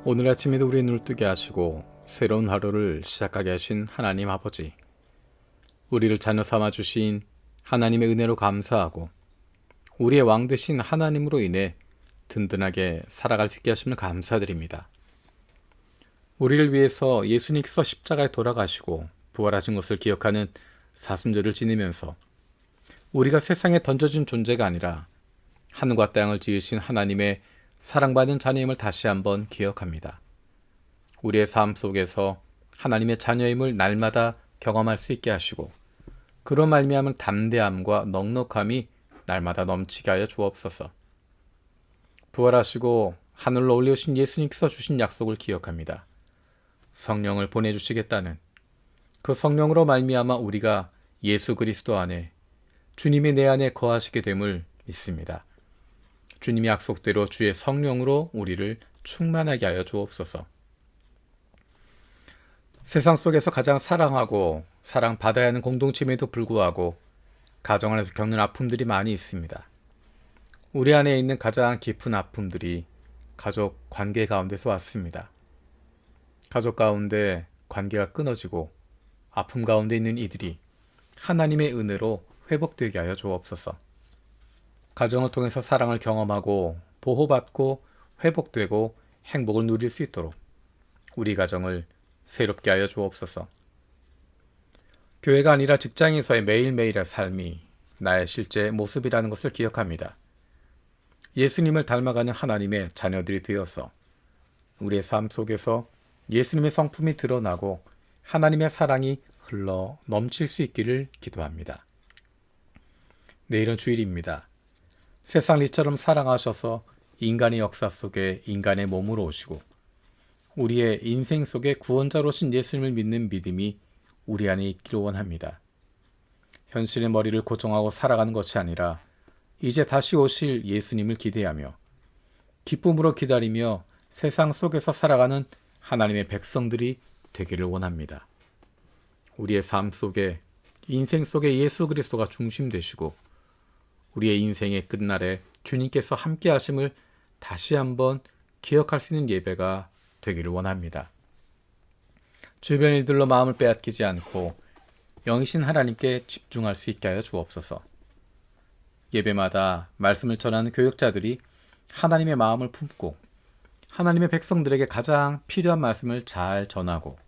오늘 아침에도 우리의 눈을 뜨게 하시고 새로운 하루를 시작하게 하신 하나님 아버지, 우리를 자녀 삼아 주신 하나님의 은혜로 감사하고 우리의 왕 되신 하나님으로 인해 든든하게 살아갈 수 있게 하심을 감사드립니다. 우리를 위해서 예수님께서 십자가에 돌아가시고 부활하신 것을 기억하는 사순절을 지내면서 우리가 세상에 던져진 존재가 아니라 하늘과 땅을 지으신 하나님의 사랑받은 자녀임을 다시 한번 기억합니다. 우리의 삶 속에서 하나님의 자녀임을 날마다 경험할 수 있게 하시고 그런 말미암은 담대함과 넉넉함이 날마다 넘치게 하여 주옵소서. 부활하시고 하늘로 올려오신 예수님께서 주신 약속을 기억합니다. 성령을 보내주시겠다는 그 성령으로 말미암아 우리가 예수 그리스도 안에 주님이 내 안에 거하시게 됨을 믿습니다. 주님의 약속대로 주의 성령으로 우리를 충만하게 하여 주옵소서. 세상 속에서 가장 사랑하고 사랑받아야 하는 공동체임에도 불구하고 가정 안에서 겪는 아픔들이 많이 있습니다. 우리 안에 있는 가장 깊은 아픔들이 가족 관계 가운데서 왔습니다. 가족 가운데 관계가 끊어지고 아픔 가운데 있는 이들이 하나님의 은혜로 회복되게 하여 주옵소서. 가정을 통해서 사랑을 경험하고 보호받고 회복되고 행복을 누릴 수 있도록 우리 가정을 새롭게 하여 주옵소서. 교회가 아니라 직장에서의 매일매일의 삶이 나의 실제 모습이라는 것을 기억합니다. 예수님을 닮아가는 하나님의 자녀들이 되어서 우리의 삶 속에서 예수님의 성품이 드러나고 하나님의 사랑이 흘러 넘칠 수 있기를 기도합니다. 내일은 주일입니다. 세상 이처럼 사랑하셔서 인간의 역사 속에 인간의 몸으로 오시고 우리의 인생 속에 구원자로신 예수님을 믿는 믿음이 우리 안에 있기를 원합니다. 현실의 머리를 고정하고 살아가는 것이 아니라 이제 다시 오실 예수님을 기대하며 기쁨으로 기다리며 세상 속에서 살아가는 하나님의 백성들이 되기를 원합니다. 우리의 삶 속에 인생 속에 예수 그리스도가 중심 되시고 우리의 인생의 끝날에 주님께서 함께 하심을 다시 한번 기억할 수 있는 예배가 되기를 원합니다. 주변 일들로 마음을 빼앗기지 않고 영이신 하나님께 집중할 수 있게 하여 주옵소서. 예배마다 말씀을 전하는 교역자들이 하나님의 마음을 품고 하나님의 백성들에게 가장 필요한 말씀을 잘 전하고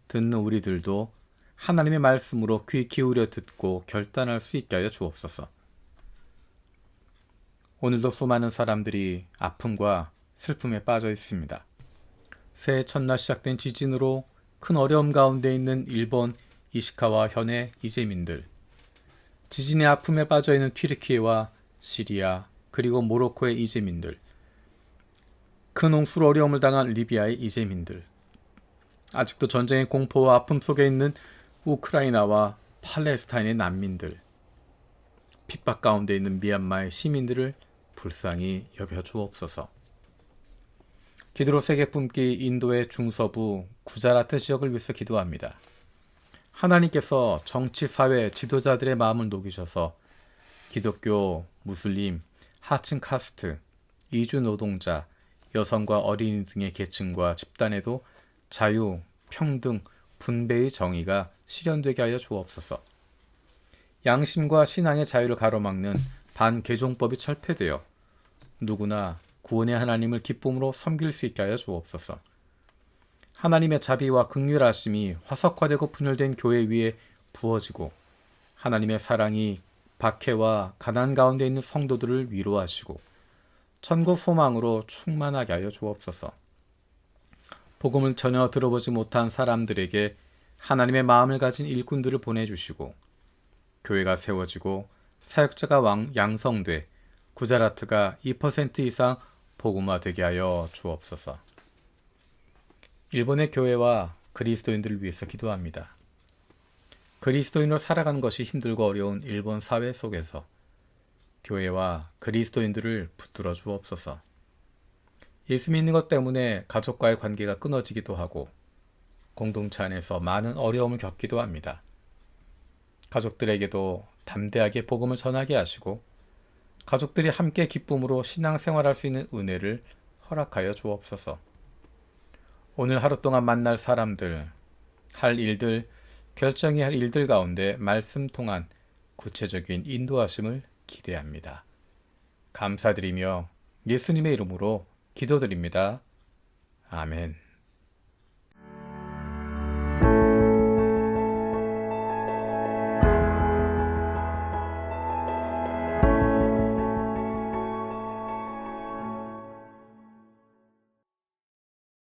듣는 우리들도 하나님의 말씀으로 귀 기울여 듣고 결단할 수 있게 하여 주옵소서. 오늘도 수많은 사람들이 아픔과 슬픔에 빠져 있습니다. 새해 첫날 시작된 지진으로 큰 어려움 가운데 있는 일본 이시카와 현의 이재민들, 지진의 아픔에 빠져 있는 튀르키예와 시리아 그리고 모로코의 이재민들, 큰 홍수로 어려움을 당한 리비아의 이재민들, 아직도 전쟁의 공포와 아픔 속에 있는 우크라이나와 팔레스타인의 난민들, 핍박 가운데 있는 미얀마의 시민들을 불쌍히 여겨 주옵소서. 기도로 세계 품기 인도의 중서부 구자라트 지역을 위해서 기도합니다. 하나님께서 정치, 사회, 지도자들의 마음을 녹이셔서 기독교, 무슬림, 하층 카스트, 이주 노동자, 여성과 어린이 등의 계층과 집단에도 자유, 평등, 분배의 정의가 실현되게 하여 주옵소서. 양심과 신앙의 자유를 가로막는 반개종법이 철폐되어 누구나 구원의 하나님을 기쁨으로 섬길 수 있게 하여 주옵소서. 하나님의 자비와 긍휼하심이 화석화되고 분열된 교회 위에 부어지고 하나님의 사랑이 박해와 가난 가운데 있는 성도들을 위로하시고 천국 소망으로 충만하게 하여 주옵소서. 복음을 전혀 들어보지 못한 사람들에게 하나님의 마음을 가진 일꾼들을 보내주시고 교회가 세워지고 사역자가 양성돼 구자라트가 2% 이상 복음화되게 하여 주옵소서. 일본의 교회와 그리스도인들을 위해서 기도합니다. 그리스도인으로 살아가는 것이 힘들고 어려운 일본 사회 속에서 교회와 그리스도인들을 붙들어 주옵소서. 예수 믿는 것 때문에 가족과의 관계가 끊어지기도 하고 공동체 안에서 많은 어려움을 겪기도 합니다. 가족들에게도 담대하게 복음을 전하게 하시고 가족들이 함께 기쁨으로 신앙생활할 수 있는 은혜를 허락하여 주옵소서. 오늘 하루 동안 만날 사람들, 할 일들, 결정해야 할 일들 가운데 말씀 통한 구체적인 인도하심을 기대합니다. 감사드리며 예수님의 이름으로 기도드립니다. 아멘.